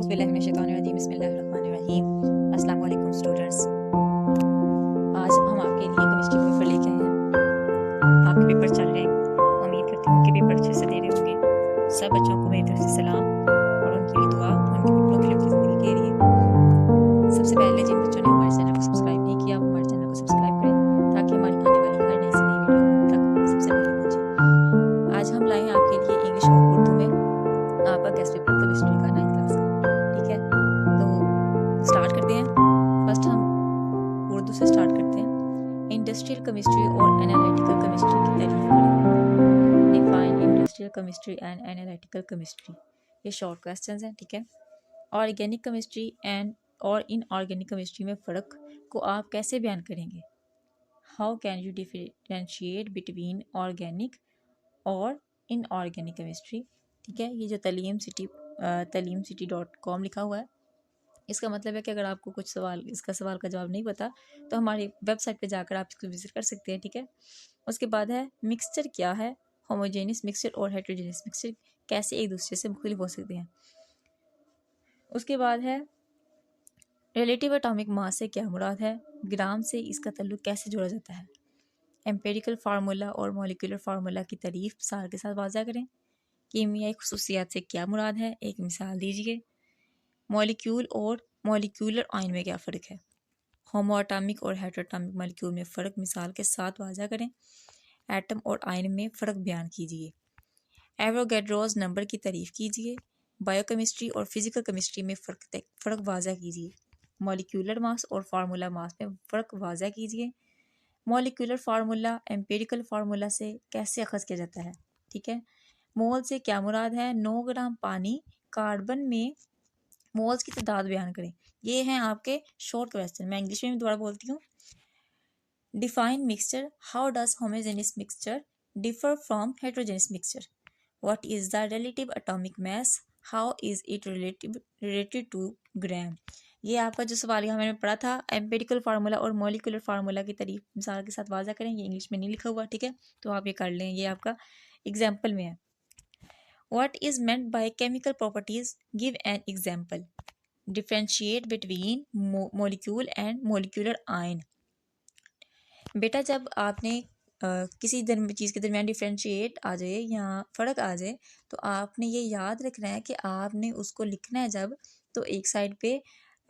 औज़ुबिल्लाहिमिनश्शैतानिर्रजीम बिस्मिल्लाहिर्रहमानिर्रहीम। अस्सलाम वालेकुम स्टूडेंट्स। आज हम आपके लिए केमिस्ट्री का पेपर लेके आए हैं। आपके पेपर चल रहे हैं, उम्मीद करती हूँ कि पेपर अच्छे से दे रहे होंगे। सब बच्चों को मेरी तरफ से सलाम और उनके लिए दुआ, उनके पेपरों के लिए उनकी ज़िंदगी के लिए। सबसे पहले जिन बच्चों ने हमारे चैनल को सब्सक्राइब नहीं किया वो हमारे चैनल को सब्सक्राइब करें ताकि हमारी आने वाली हर नई से नई वीडियो तक सबसे पहले पहुँचे। आज हम लाए हैं आपके लिए इंग्लिश और उर्दू में आपका गेस्ट पेपर केमिस्ट्री का 9th क्लास का। ठीक है, तो स्टार्ट करते हैं। फर्स्ट हम उर्दू से स्टार्ट करते हैं। इंडस्ट्रियल केमिस्ट्री और एनालिटिकल केमिस्ट्री की तारीफ करें। Define industrial chemistry and analytical chemistry. ये शॉर्ट क्वेश्चंस हैं। ठीक है, ऑर्गेनिक केमिस्ट्री एंड और इनऑर्गेनिक केमिस्ट्री में फ़र्क को आप कैसे बयान करेंगे? How can you differentiate between organic और इनऑर्गेनिक केमिस्ट्री? ठीक है, ये जो talimcity.com लिखा हुआ है, इसका मतलब है कि अगर आपको कुछ इसका सवाल का जवाब नहीं पता तो हमारी वेबसाइट पे जाकर आप इसको विजिट कर सकते हैं। ठीक है, उसके बाद है मिक्सचर क्या है? होमोजेनियस मिक्सचर और हेट्रोजेनियस मिक्सचर कैसे एक दूसरे से मुख्तलिफ हो सकते हैं? उसके बाद है रिलेटिव एटॉमिक मास से क्या मुराद है? ग्राम से इसका ताल्लुक कैसे जोड़ा जाता है? एम्पेरिकल फार्मूला और मॉलिक्यूलर फार्मूला की तारीफ मिसाल के साथ वाज़ा करें। कीमियाई खुसूसियात से क्या मुराद है? एक मिसाल दीजिए। मॉलिक्यूल और मॉलिक्यूलर आयन में क्या फ़र्क है? होमोएटॉमिक और हेटेरोएटॉमिक मॉलिक्यूल में फ़र्क मिसाल के साथ वाज़ा करें। एटम और आयन में फ़र्क बयान कीजिए। एवोगैड्रोस नंबर की तारीफ कीजिए। बायोकेमिस्ट्री और फिज़िकल केमिस्ट्री में फ़र्क वाज़ा कीजिए। मॉलिक्यूलर मास और फार्मूला मास में फ़र्क वाज़ा कीजिए। मॉलिक्यूलर फार्मूला एम्पेरिकल फार्मूला से कैसे अखज़ किया जाता है? ठीक है, मोल से क्या मुराद है? 9 ग्राम पानी कार्बन में मोल्स की तादाद बयान करें। ये हैं आपके शॉर्ट क्वेश्चन। मैं इंग्लिश में भी दोबारा बोलती हूँ। Define mixture. How does homogeneous mixture differ from heterogeneous mixture? What is the relative atomic mass? How is it related to gram? ये आपका जो सवाल यहाँ मैंने पढ़ा था, एम्पेरिकल फार्मूला और मॉलिक्यूलर फार्मूला की तारीफ मिसाल के साथ वाज़ा करें। ये इंग्लिश में नहीं लिखा हुआ। ठीक है, तो आप ये कर लें, ये आपका एग्जाम्पल में है। What is meant by chemical properties? Give an example. Differentiate between molecule and molecular ion. बेटा जब आपने किसी चीज़ के दरमियान डिफ्रेंशिएट आ जाए या फ़र्क आ जाए तो आपने ये याद रखना है कि आपने उसको लिखना है जब, तो एक साइड पे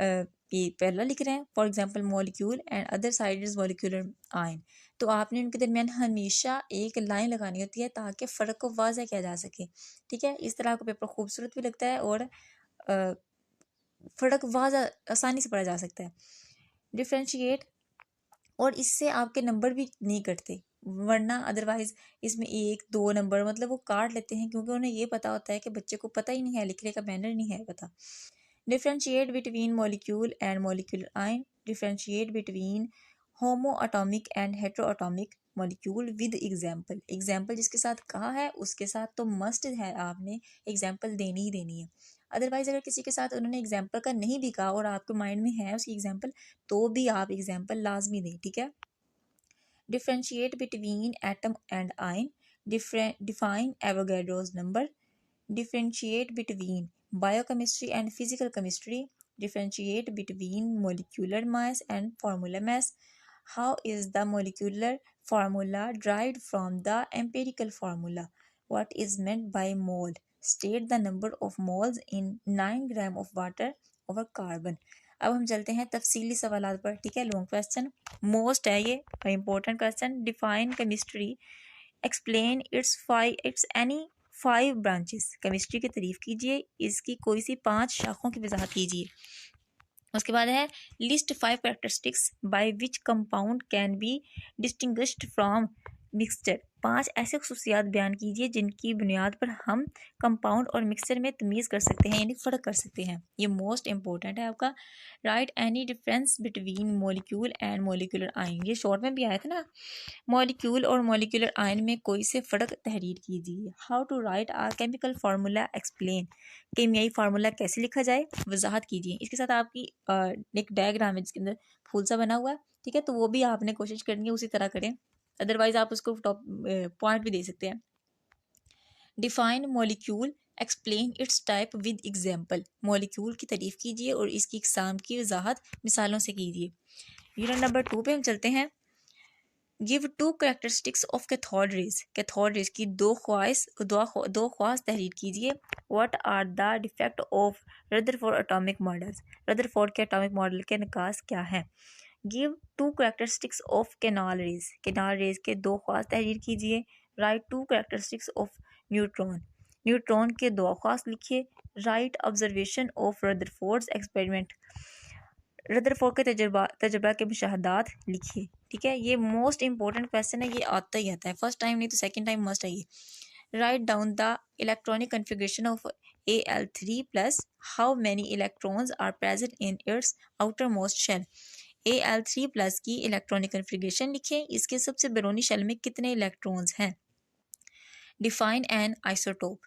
ये पहला लिख रहे हैं, for example molecule and other side is molecular ion, तो आपने उनके दरमियान हमेशा एक लाइन लगानी होती है ताकि फ़र्क को वाज़ह किया जा सके। ठीक है, इस तरह का पेपर खूबसूरत भी लगता है और फ़र्क वाज़ह आसानी से पढ़ा जा सकता है। डिफ्रेंशिएट, और इससे आपके नंबर भी नहीं कटते, वरना अदरवाइज इसमें 1-2 नंबर मतलब वो काट लेते हैं क्योंकि उन्हें ये पता होता है कि बच्चे को पता ही नहीं है, लिखने का मैनर नहीं है पता। Differentiate between molecule and molecular ion. Differentiate between homo atomic and heteroatomic molecule with example. Example जिसके साथ कहा है उसके साथ तो मस्ट है, आपने एग्जाम्पल देनी ही देनी है। अदरवाइज अगर किसी के साथ उन्होंने एग्जाम्पल का नहीं भी कहा और आपके माइंड में है उसकी एग्जाम्पल, तो भी आप एग्जाम्पल लाजमी दें। ठीक है, differentiate between atom and ion. Define Avogadro's number. Differentiate between biochemistry and physical chemistry. Differentiate between molecular mass and formula mass. How is the molecular formula derived from the empirical formula? What is meant by mole? State the number of moles in 9 gram of water over carbon. अब हम चलते हैं तफसीली सवाल पर। ठीक है, long question most है ये, important question. Define chemistry. Explain it's any 5 branches. Chemistry की तारीफ कीजिए, इसकी कोई सी 5 शाखों की वजाहत कीजिए। उसके बाद है list 5 characteristics by which compound can be distinguished from mixture. 5 ऐसे खुसूसियात बयान कीजिए जिनकी बुनियाद पर हम कंपाउंड और मिक्सचर में तमीज़ कर सकते हैं, यानी फ़र्क कर सकते हैं। ये मोस्ट इंपॉर्टेंट है आपका। Right any difference between molecule and molecular ion, ये शॉर्ट में भी आया था ना। मॉलिक्यूल और मॉलिक्यूलर आयन में कोई से फ़र्क तहरीर कीजिए। How to write a chemical formula explain. केमियाई फार्मूला कैसे लिखा जाए, वजाहत कीजिए। इसके साथ आपकी एक डायग्राम है जिसके अंदर फूल सा बना हुआ है। ठीक है, तो वो भी आपने कोशिश करनी है उसी तरह करें, अदरवाइज आप उसको टॉप पॉइंट भी दे सकते हैं। Define molecule explain it's type with example, molecule की तारीफ कीजिए और इसकी इकसाम की वजाहत मिसालों से कीजिए। यूनिट नंबर 2 पे हम चलते हैं। Give two characteristics of cathode rays, cathode rays की दो ख्वास तहरीर कीजिए। What are the defect of Rutherford atomic models, Rutherford के एटॉमिक मॉडल के निकास क्या है। Give two characteristics of canal rays, canal rays के दो ख्वास तहरीर कीजिए। Write two characteristics of neutron, neutron के दो ख्वास लिखिए। Write observation of Rutherford's experiment, Rutherford के तजुर्बा के मुशाहदात लिखिए। ठीक है, ये मोस्ट इंपॉर्टेंट क्वेश्चन है, ये आता ही आता है, फर्स्ट टाइम नहीं तो सेकंड टाइम मस्ट है ये। Write down the electronic configuration of Al3+, how many electrons are present in its outer most shell. Al3+ की इलेक्ट्रॉनिक कन्फिग्रेशन लिखें, इसके सबसे बैरूनी शेल में कितने इलेक्ट्रॉन्स हैं। Define an isotope,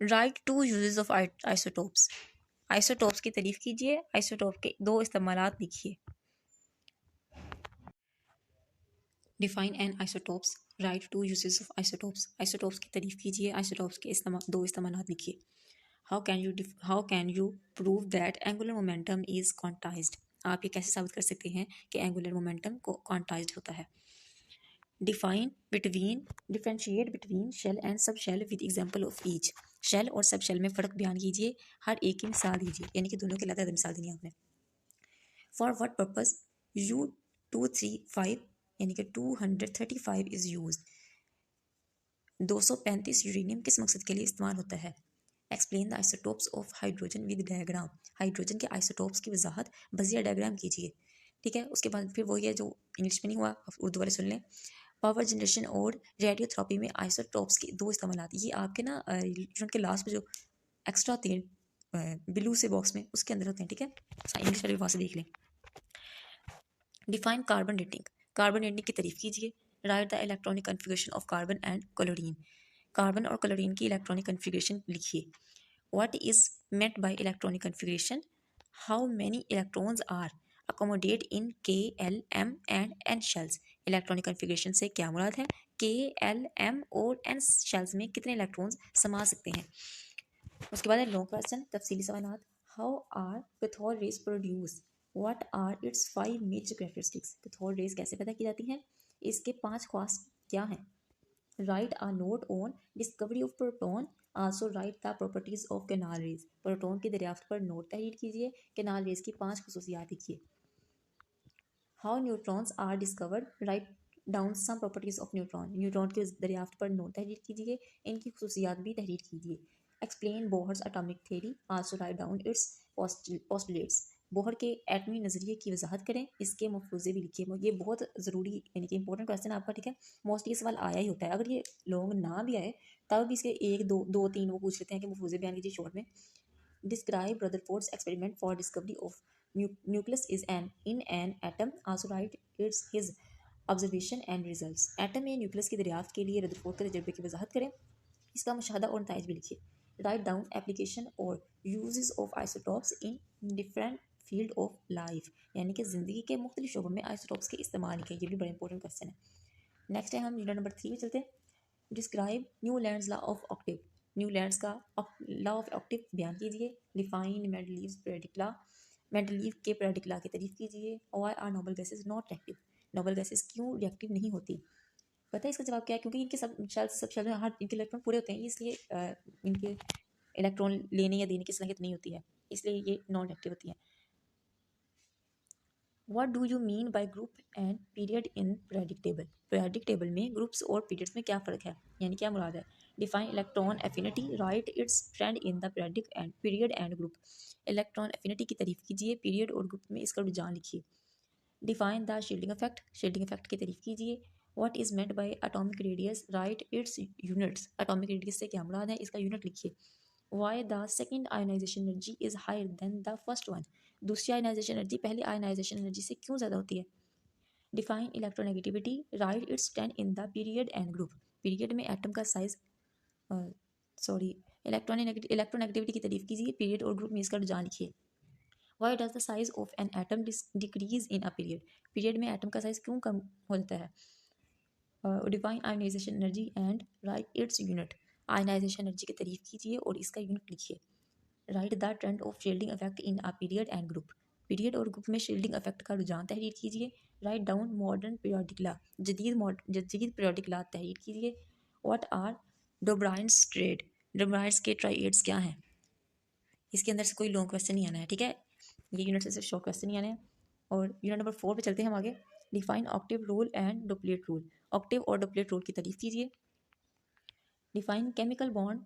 write two uses of isotopes, isotopes की तारीफ कीजिए, आइसोटोप के दो इस्तेमालात लिखिए। Define an isotopes, write two uses of isotopes, isotopes की तारीफ कीजिए, आइसोटोप्स के दो इस्तेमालात लिखिए। How can you prove that angular momentum is quantized, आप ये कैसे साबित कर सकते हैं कि एंगुलर मोमेंटम को क्वांटाइज्ड होता है। Differentiate between shell and sub shell with example of each, shell और सब शेल में फ़र्क बयान कीजिए, हर एक की मिसाल दीजिए, यानी कि दोनों की अलग-अलग मिसाल देनी है आपने। फॉर व्हाट पर्पस U235 यानी कि 235 इज यूज, 235 यूरेनियम किस मकसद के लिए इस्तेमाल होता है। Explain the isotopes of hydrogen with diagram, hydrogen के आइसोटोप्स की वजाहत बजिया डायग्राम कीजिए। ठीक है, उसके बाद फिर वही है जो इंग्लिश में नहीं हुआ, उर्दू वाले सुन लें। पावर जनरेशन और रेडियोथेरेपी में आइसोटोप्स के दो इस्तेमाल, ये आपके ना के लास्ट में जो एक्स्ट्रा होती है ब्लू से बॉक्स में, उसके अंदर होते हैं। ठीक है, इंग्लिश वाले वहाँ से देख लें। Define carbon dating, carbon dating की तारीफ कीजिए। Write the electronic configuration of carbon and chlorine, carbon और क्लोरीन की इलेक्ट्रॉनिक कन्फिगरेशन लिखिए। What is meant by electronic configuration, how many electrons are accommodate in K, L, M and N shells, electronic configuration से क्या मुराद है, K, L, M और N shells में कितने इलेक्ट्रॉन्स समा सकते हैं। उसके बाद है लॉन्ग क्वेश्चन, तफसीली सवाल। How are cathode rays produce, what are its 5 major characteristics, cathode rays कैसे पैदा की जाती हैं, इसके 5 ख्वास क्या हैं। Right a note on discovery of proton, also right the properties of canal raise, proton की दरियाफ्त पर नोट तहरीर कीजिए, कैनाल रेज की 5 खसूसियात लिखिए। How neutrons are discovered, write down some properties of neutron, neutron की दरियाफ्त पर नोट तहरीर कीजिए, इनकी खसूसियात भी तहरीर कीजिए। Explain Bohr's atomic theory, also write down it's postulates, Bohr के एटमी नज़रिए की वजाहत करें, इसके मफरूज़े भी लिखिए। ये बहुत ज़रूरी यानी कि इंपॉर्टेंट क्वेश्चन आपका। ठीक है, मोस्टली ये सवाल आया ही होता है, अगर ये लॉन्ग ना भी आए तब भी इसके एक दो तीन वो पूछ लेते हैं कि मफरूज़े बयान कीजिए शॉर्ट में। Describe Rutherford's experiment for discovery of nucleus is an in an atom, also write its his observation and results, atom में न्यूक्लियस की दरियाफ्त के लिए रदरफोर्ड के तजर्बे की वजाहत करें, इसका मुशाहदा और नताइज भी लिखिए। राइट डाउन एप्लीकेशन और uses of isotopes in different field of life, यानी कि ज़िंदगी के मुख्तलिफ शोबों में आइसोटॉप्स के इस्तेमाल लिखें, ये भी बड़ा इंपॉर्टेंट क्वेश्चन है। नेक्स्ट है हम यूनिट नंबर 3 में चलते हैं। Describe Newlands law of octave, Newlands का लॉ ऑफ ऑक्टिव बयान कीजिए। Define Mendeleev's periodic law, Mendeleev के पीरियडिक लॉ की तारीफ कीजिए। Why are noble gases not reactive, noble gases क्यों रिएक्टिव नहीं होती। पता है इसका जवाब क्या है, क्योंकि इनके सब शेल में हर इनके इलेक्ट्रॉन पूरे होते हैं, इसलिए इनके इलेक्ट्रॉन लेने या देने की सलाहियत नहीं होती है, इसलिए ये नॉन रिएक्टिव होती है। What do you mean by group and period in periodic table, periodic table में ग्रुप्स और पीरियड्स में क्या फ़र्क है, यानी क्या मुराद है। Define electron affinity, right it's trend in the periodic and period and group, electron affinity की तारीफ कीजिए, पीरियड और ग्रुप में इसका रुझान लिखिए। Define the shielding effect, shielding effect की तारीफ कीजिए। What is meant by atomic radius, write its units, atomic radius से क्या मुराद है, इसका यूनिट लिखिए। Why the second ionization energy is higher than the first one, दूसरी आयोनाइजेशन एनर्जी पहली आयोनाइजेशन एनर्जी से क्यों ज़्यादा होती है। Define electronegativity, write its trend in the period and group, period में एटम का साइज इलेक्ट्रोनेगेटिविटी की तारीफ कीजिए, पीरियड और ग्रुप में इसका रुझान लिखिए। Why does the size of an atom decrease in a period, period में एटम का साइज क्यों कम हो जाता है। Define ionization energy and write its unit, ionization energy की तारीफ कीजिए और इसका यूनिट लिखिए। Write the trend of shielding effect in a period and group. Period और ग्रुप में शील्डिंग इफेक्ट का रुझान तहरीर कीजिए। Write down modern periodic law. जदीद पीरियोडिक लॉ तहरीर कीजिए। What are Dobereiner's triad. Dobereiner's के ट्राइएड्स क्या हैं। इसके अंदर से कोई लॉन्ग क्वेश्चन नहीं आना है, ठीक है, ये यूनिट से सिर्फ शॉर्ट क्वेश्चन नहीं आने हैं। और यूनिट नंबर 4 पे चलते हैं हम आगे। Define Octave rule and duplet rule. Octave और डुप्लेट रूल की तारीफ कीजिए। डिफाइन केमिकल बॉन्ड,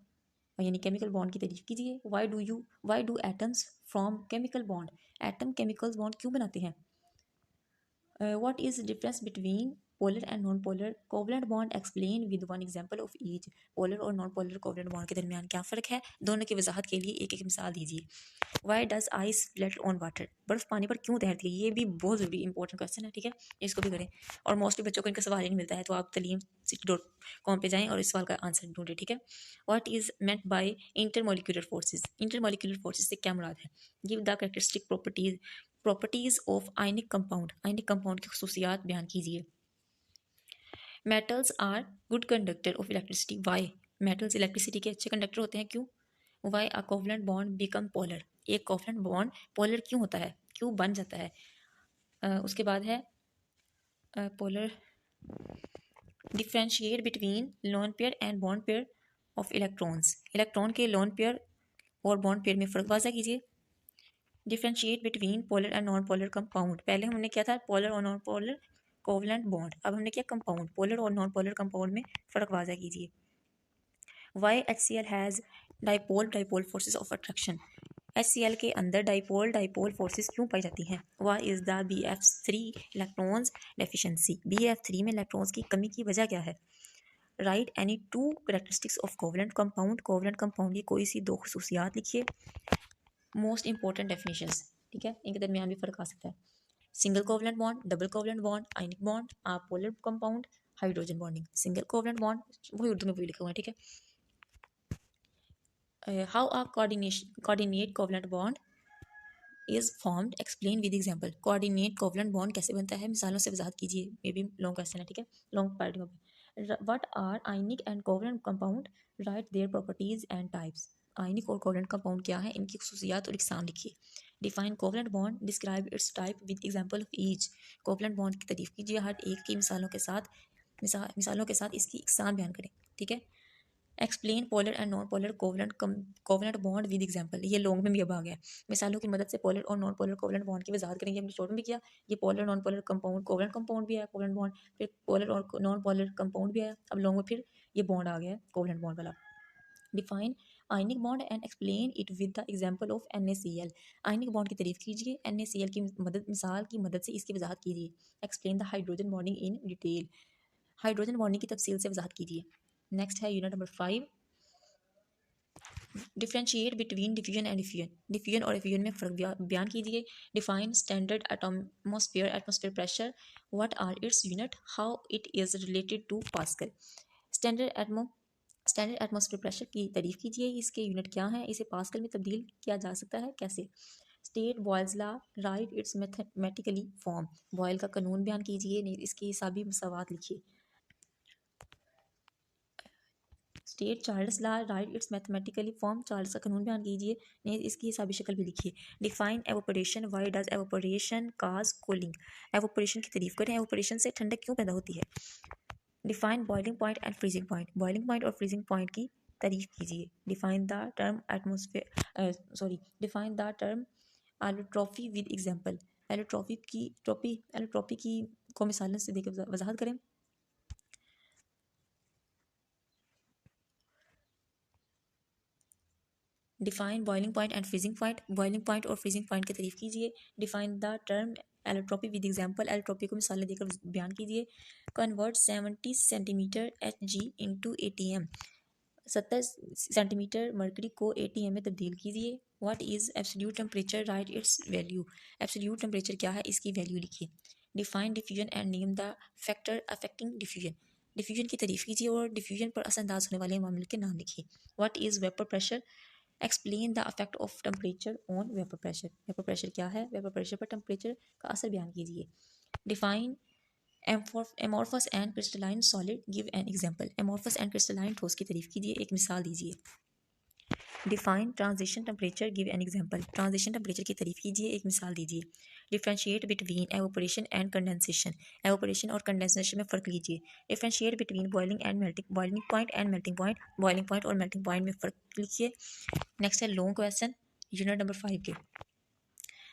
यानी केमिकल बॉन्ड की तारीफ कीजिए। Why do atoms from chemical bond. Atom chemical bond क्यों बनाते हैं। What is difference between polar and non polar covalent bond. Explain with one example of each. Polar और non polar covalent bond के दरमियान क्या फ़र्क है, दोनों की वजाहत के लिए एक एक मिसाल दीजिए। Why does ice flat on water. बर्फ पानी पर क्यों तैरती है, ये भी बहुत ज़रूरी इंपॉर्टेंट क्वेश्चन है, ठीक है, इसको भी करें। और मोस्टली बच्चों को इनका सवाल ही नहीं मिलता है, तो आप talim.com पे जाएं और इस सवाल का आंसर ढूंढें, ठीक है। What is meant by intermolecular forces. Intermolecular forces से क्या मुराद है। Give the characteristic properties of ionic compound. Ionic compound की खसूसियात बयान कीजिए। Metals are good conductor of electricity. Why. Metals electricity के अच्छे कंडक्टर होते हैं, क्यों। Why a covalent bond become polar. एक कोवलेंट बॉन्ड पोलर क्यों होता है, क्यों बन जाता है। उसके बाद है polar. Differentiate between lone pair and bond pair of electrons. Electron के लोन पेयर और बॉन्ड पेयर में फ़र्क वाज़ा कीजिए। Differentiate between polar and non polar compound. पहले हमने क्या था, पोलर और नॉन पोलर कोवलेंट बॉन्ड, अब हमने क्या कंपाउंड, पोलर और नॉन पोलर कंपाउंड में फ़र्क वाज़ा कीजिए। Why HCl has dipole dipole forces of attraction. HCl के अंदर डाइपोल डाइपोल फोर्सेस क्यों पाई जाती हैं। Why is the BF3 electrons deficiency. BF3 में इलेक्ट्रॉन्स की कमी की वजह क्या है। Write any two characteristics of covalent compound. Covalent compound की कोई सी दो खसूसियात लिखिए। मोस्ट इंपॉर्टेंट डेफिनेशंस, ठीक है, इनके दरमियान भी फ़र्क आ सकता है। Single covalent bond, double covalent bond, ionic bond, polar compound, hydrogen bonding. Single covalent bond वही उर्दू में भी लिखे हुए हैं, ठीक है। How a coordinate covalent bond is formed. Explain with example. Coordinate covalent bond कैसे बनता है, मिसालों से वजाहत कीजिए। ये भी लॉन्ग क्वेश्चन है, ठीक है, लॉन्ग पार्ट में। What are ionic and covalent compound. Write their properties and types. Ionic और कोवलेंट कंपाउंड क्या है, इनकी खसूसियात और इकसाम लिखिए। Define covalent bond. Describe it's type with example of each. Covalent bond की तारीफ कीजिए हर एक की मिसालों के साथ इसकी इकसाम बयान करें, ठीक है। Explain polar and non polar covalent bond with example. ये लॉन्ग में भी अब आ गया। मिसालों की मदद से पोलर और नॉन पोलर कोवलेंट बॉन्ड की वजाहत करेंगे। हमने शॉर्ट में भी किया। ये polar non polar compound covalent compound भी है, कोवलेंट बॉन्ड, फिर पोलर और नॉन पोलर कंपाउंड भी आया। अब लॉन्ग में फिर ये बॉन्ड आ गया है, कोवलेंट बॉन्ड वाला। Define ionic bond and explain it with the example of NaCl। Ionic bond की तारीफ कीजिए, NaCl की मिसाल की मदद से इसकी वजाहत कीजिए। Explain the hydrogen bonding in detail. Hydrogen bonding की तफसील से वजाहत कीजिए। नेक्स्ट है unit number 5। Differentiate between diffusion and diffusion. Diffusion और डिफ्यूजन में फ़र्क बयान कीजिए। Define standard atmosphere pressure. What are its unit, how it is related to pascal. Standard atmosphere pressure की तारीफ कीजिए, इसके यूनिट क्या हैं, इसे पास्कल में तब्दील किया जा सकता है कैसे। State Boyle's law. Write its mathematically form. Boyle का कानून बयान कीजिए, इसकी हिसाबी मसावात लिखिए। State Charles law. Write its mathematically form. Charles का कानून बयान कीजिए, ने इसकी हिसाबी शक्ल भी लिखिए। Define evaporation. Why does evaporation cause cooling. Evaporation की तारीफ करें, एवोपरेशन से ठंडक क्यों पैदा होती है। Define boiling point and freezing point. Boiling point और फ्रीजिंग पॉइंट की तारीफ कीजिए। Define the term define the term एलोट्रॉफी with example. Allotropy की को मिसालों से देकर वजाहत करें। Define boiling point and freezing point. Boiling point और फ्रीजिंग पॉइंट की तारीफ कीजिए। Define the term allotropy with example. Allotropy को मिसालें देकर बयान कीजिए। Convert 70 centimetre Hg into ATM। 70 centimetre mercury को ATM में तब्दील कीजिए। What is absolute temperature. Right it's value. Absolute temperature क्या है, इसकी वैल्यू लिखिए। Define diffusion and name the factor affecting diffusion. Diffusion की तारीफ कीजिए और डिफ्यूजन पर असरअंदाज होने वाले मामले के नाम लिखिए। What is vapour pressure. Explain the affect of temperature on vapour pressure. Vapour pressure क्या है, वेपर प्रेशर पर टेम्परेचर का असर बयान कीजिए। Define amorphous and crystalline solid, give an example. Amorphous and crystalline ठोस की तारीफ कीजिए, एक मिसाल दीजिए। Define transition temperature, give an example. Transition temperature की तारीफ कीजिए, एक मिसाल दीजिए। Differentiate between evaporation and condensation, evaporation और कंडेंसेशन में फ़र्क लीजिए। Differentiate between boiling and melting, boiling point and melting point, boiling point और मेल्टिंग पॉइंट में फ़र्क लिखिए। नेक्स्ट है लॉन्ग क्वेश्चन यूनिट नंबर 5 के।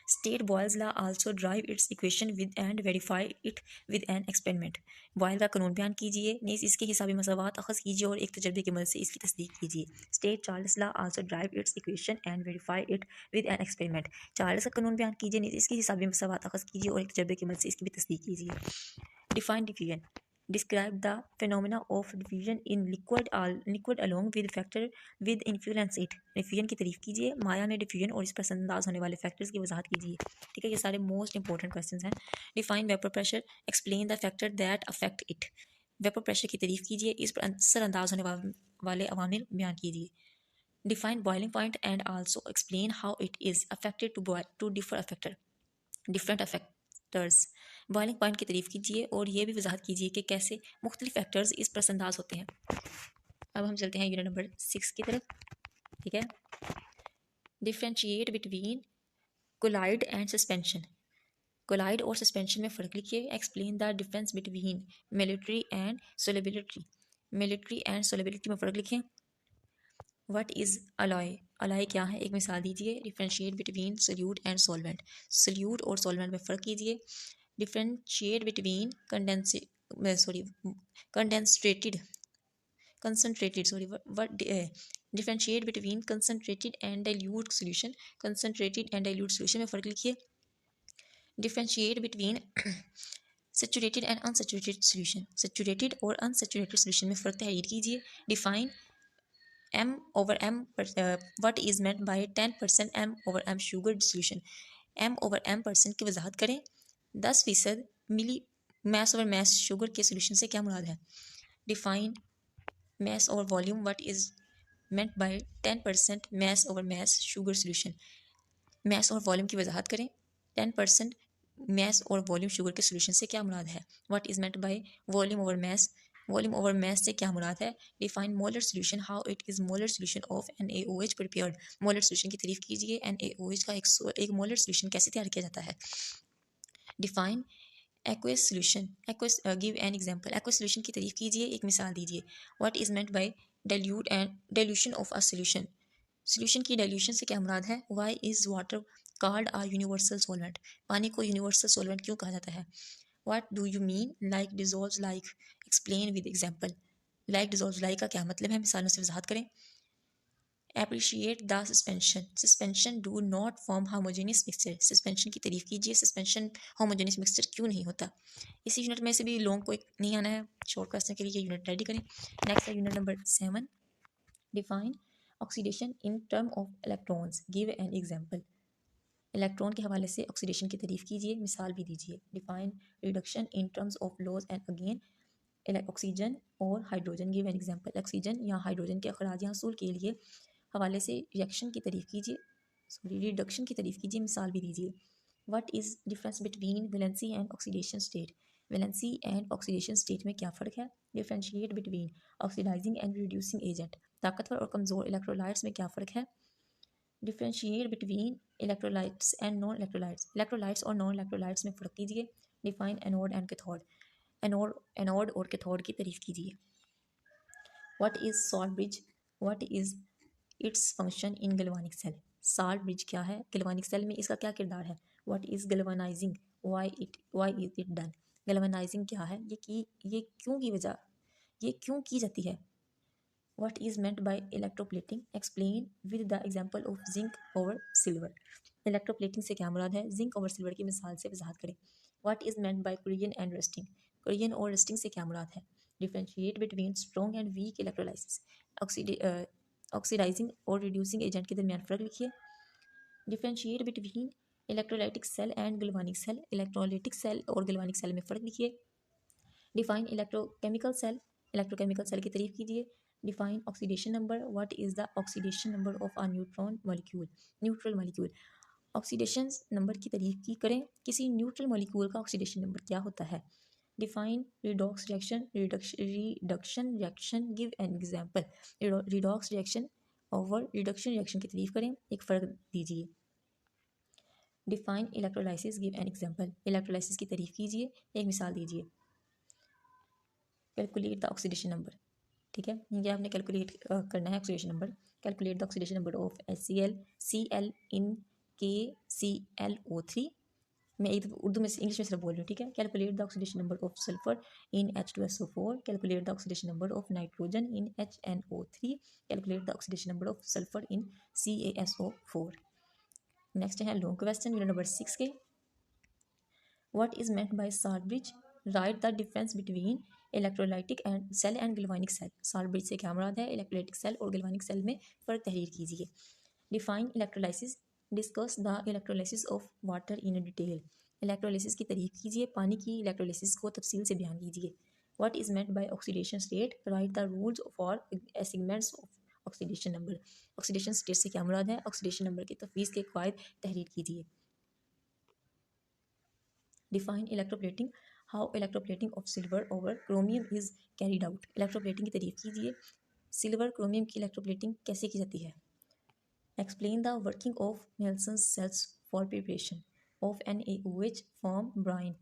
State Boyle's law also derive its equation with and verify it with an experiment. Boyle का कानून बयान कीजिए, नीज इसके हिसाबी मसावात अखज़ कीजिए और एक तजर्बे की मदद से इसकी तस्दीक कीजिए। State Charles law also derive its equation and verify it with an experiment. Charles का कानून बयान कीजिए, नीज इसकी हिसाबी मसावात अखज़ कीजिए और एक तजर्बे की मदद से इसकी भी तस्दीक कीजिए। Define diffusion, describe the phenomena of diffusion in liquid along with factor with influence it। Diffusion की तारीफ कीजिए, माया में डिफ्यूजन और इस पर असरअंदाज होने वाले फैक्टर्स की वजाहत कीजिए। ठीक है, ये सारे मोस्ट इंपॉर्टेंट क्वेश्चंस हैं। Define vapour pressure, explain the factor that affect it. Vapour pressure की तारीफ कीजिए, इस पर असरअंदाज होने वाले अवामिल बयान कीजिए। Define boiling point and also explain how it is affected to different factors. Boiling point की तारीफ कीजिए और ये भी वजाहत कीजिए कि कैसे मुख्तलिफ फैक्टर्स इस पर असरअंदाज होते हैं। अब हम चलते हैं यूनिट नंबर 6 की तरफ। ठीक है, differentiate between colloid and suspension. Colloid और सस्पेंशन में फ़र्क लिखिए। Explain the difference between military and solubility. Military and solubility में फ़र्क लिखें। व्हाट इज़ अलॉय, अलॉय क्या है, एक मिसाल दीजिए। Differentiate between solute and solvent, solute और सॉल्वेंट में फ़र्क कीजिए। Differentiate between differentiate between concentrated and dilute solution. Concentrated and dilute solution में फ़र्क लिखिए। Differentiate between saturated and unsaturated solution, saturated और अनसैचुरेटेड सोल्यूशन में फ़र्क तहरीर कीजिए। Define m/m, what is meant by 10% m/m sugar solution. m/m% की वजाहत करें। 10% मिली मैस ओवर मैस शुगर के सोल्यूशन से क्या मुराद है। Define mass over volume, what is meant by 10% mass over mass sugar solution. Mass और वॉल्यूम की वजाहत करें। 10% मैस और वॉल्यूम शुगर के सोल्यूशन से क्या मुराद है। What is meant by volume over mass, volume over mass से क्या मुराद है। Define molar solution, how it is molar solution of NaOH prepared. Molar solution की तारीफ कीजिए, NaOH का एक मोलर सोल्यूशन कैसे तैयार किया जाता है। Define aqueous solution, aqueous give an example. Aqueous solution की तारीफ कीजिए, एक मिसाल दीजिए। What is meant by dilution of a solution, solution की डाइल्यूशन से क्या मुराद है। Why is water called a universal solvent, पानी को यूनिवर्सल सॉल्वेंट क्यों कहा जाता है। What do you mean like dissolve like, explain with example. Like dissolve like का क्या मतलब है, मिसालों से वजाहत करें। Appreciate the suspension, suspension do not form homogeneous mixture, suspension की तारीफ कीजिए, सस्पेंशन होमोजेनियस मिक्सचर क्यों नहीं होता। इसी यूनिट में से भी लॉन्ग कोई नहीं आना है, शॉर्ट क्वेश्चन के लिए यूनिट रेडी करें। नेक्स्ट है unit number 7। Define oxidation in term of electrons, give an example. Electron के हवाले से ऑक्सीडेशन की तारीफ कीजिए, मिसाल भी दीजिए। Define reduction in terms of loss and again oxygen और hydrogen, give an example. Oxygen या हाइड्रोजन के अखराज हासिल के लिए हवाले से रिएक्शन की तारीफ कीजिए, रिडक्शन की तारीफ कीजिए, मिसाल भी दीजिए। What is difference between valency and oxidation state, valency and oxidation state में क्या फ़र्क है। Differentiate between oxidizing and reducing agent, ताकतवर और कमज़ोर इलेक्ट्रोलाइट्स में क्या फ़र्क है। Differentiate between electrolytes and non electrolytes, electrolytes और नॉन इलेक्ट्रोलाइट्स में फ़र्क कीजिए। Define anode and cathode, anode और कैथोड की तारीफ कीजिए। What is salt bridge, what is its function in galvanic cell, salt bridge क्या है, गैल्वानिक सेल में इसका क्या किरदार है। What is galvanising, why is it done, galvanising क्या है, ये क्यों की वजह, ये क्यों की जाती है। What is meant by electroplating, explain with the example of zinc over silver। Electroplating से क्या मुराद है, जिंक और सिल्वर की मिसाल से वजाहत करें। What is meant by corrosion and rusting, corrosion और रस्टिंग से क्या मुराद है। Differentiate between strong and weak electrolysis, oxidizing और रिड्यूसिंग एजेंट के दरमियान फ़र्क लिखिए। Differentiate between electrolytic cell and galvanic cell, electrolytic cell और गैल्वानिक सेल में फ़र्क लिखिए। Define electrochemical cell, electrochemical cell की तारीफ कीजिए। Define oxidation number, what is the oxidation number of a neutron molecule, neutral molecule. Oxidation number की तारीफ की करें, किसी न्यूट्रल मॉलिक्यूल का ऑक्सीडेशन नंबर क्या होता है। Define redox reaction, reduction reaction, give an example. Redox reaction और रिडक्शन रिएक्शन की तारीफ करें, एक फ़र्क दीजिए। Define electrolysis, give an example. Electrolysis की तारीफ कीजिए, एक मिसाल दीजिए। कैलकुलेट द ऑक्सीडेशन नंबर, ठीक है, ये आपने कैलकुलेट करना है oxidation number. Calculate the oxidation number of HCl Cl in KClO3। मैं एक उर्दू में इंग्लिश में सिर्फ बोल रही हूँ, ठीक है। Calculate the oxidation number of sulphur in H2SO4। Calculate the oxidation number of nitrogen in HNO3। Calculate the oxidation number of sulphur in CaSO4। Next है लॉन्ग क्वेश्चन यूनिट नंबर 6 के। What is meant by salt bridge, write the difference between electrolytic and cell and galvanic cell. Salt bridge से क्या मुराद है, electrolytic cell और galvanic cell में फ़र्क तहरीर कीजिए। Define electrolysis, discuss the electrolysis of water in detail. Electrolysis की तारीफ कीजिए, पानी की इलेक्ट्रोलाइसिस को तफसील से बयान कीजिए। What is meant bye oxidation state, right the rules for assignments of oxidation number. Oxidation state से क्या मुराद है, ऑक्सीडेशन नंबर की तफवीज़ के कायद तहरीर कीजिए। Define electroplating, how electroplating of silver over chromium is carried out. Electroplating की तारीफ कीजिए, सिल्वर क्रोमियम की इलेक्ट्रोप्लेटिंग कैसे की जाती है। Explain the working of Nelson cells for preparation of NaOH from brine.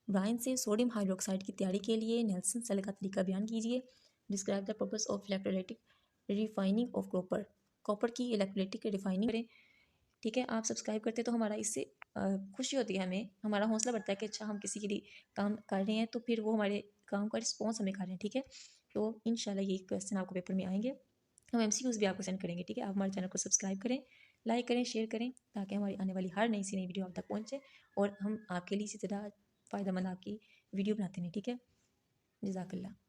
Brine से सोडियम हाइड्रोक्साइड की तैयारी के लिए नेल्सन सेल का तरीका बयान कीजिए। Describe the purpose of electrolytic refining of copper. Copper की इलेक्ट्रोलाइटिक रिफाइनिंग करें, ठीक है। आप सब्सक्राइब करते हैं तो हमारा इससे खुशी होती है, हमें हमारा हौसला बढ़ता है कि अच्छा हम किसी के लिए काम कर रहे हैं तो फिर वो हमारे काम का रिस्पॉन्स हमें कर रहे हैं, ठीक है। तो इंशाल्लाह ये क्वेश्चन आपको पेपर में आएंगे, हम MCQs भी आपको सेंड करेंगे, ठीक है। आप हमारे चैनल को सब्सक्राइब करें, लाइक करें, शेयर करें, ताकि हमारी आने वाली हर नई सी नई वीडियो आप तक पहुँचे और हम आपके लिए इसी तरह फ़ायदेमंद आपकी वीडियो बनाते हैं, ठीक है। जज़ाकल्लाह।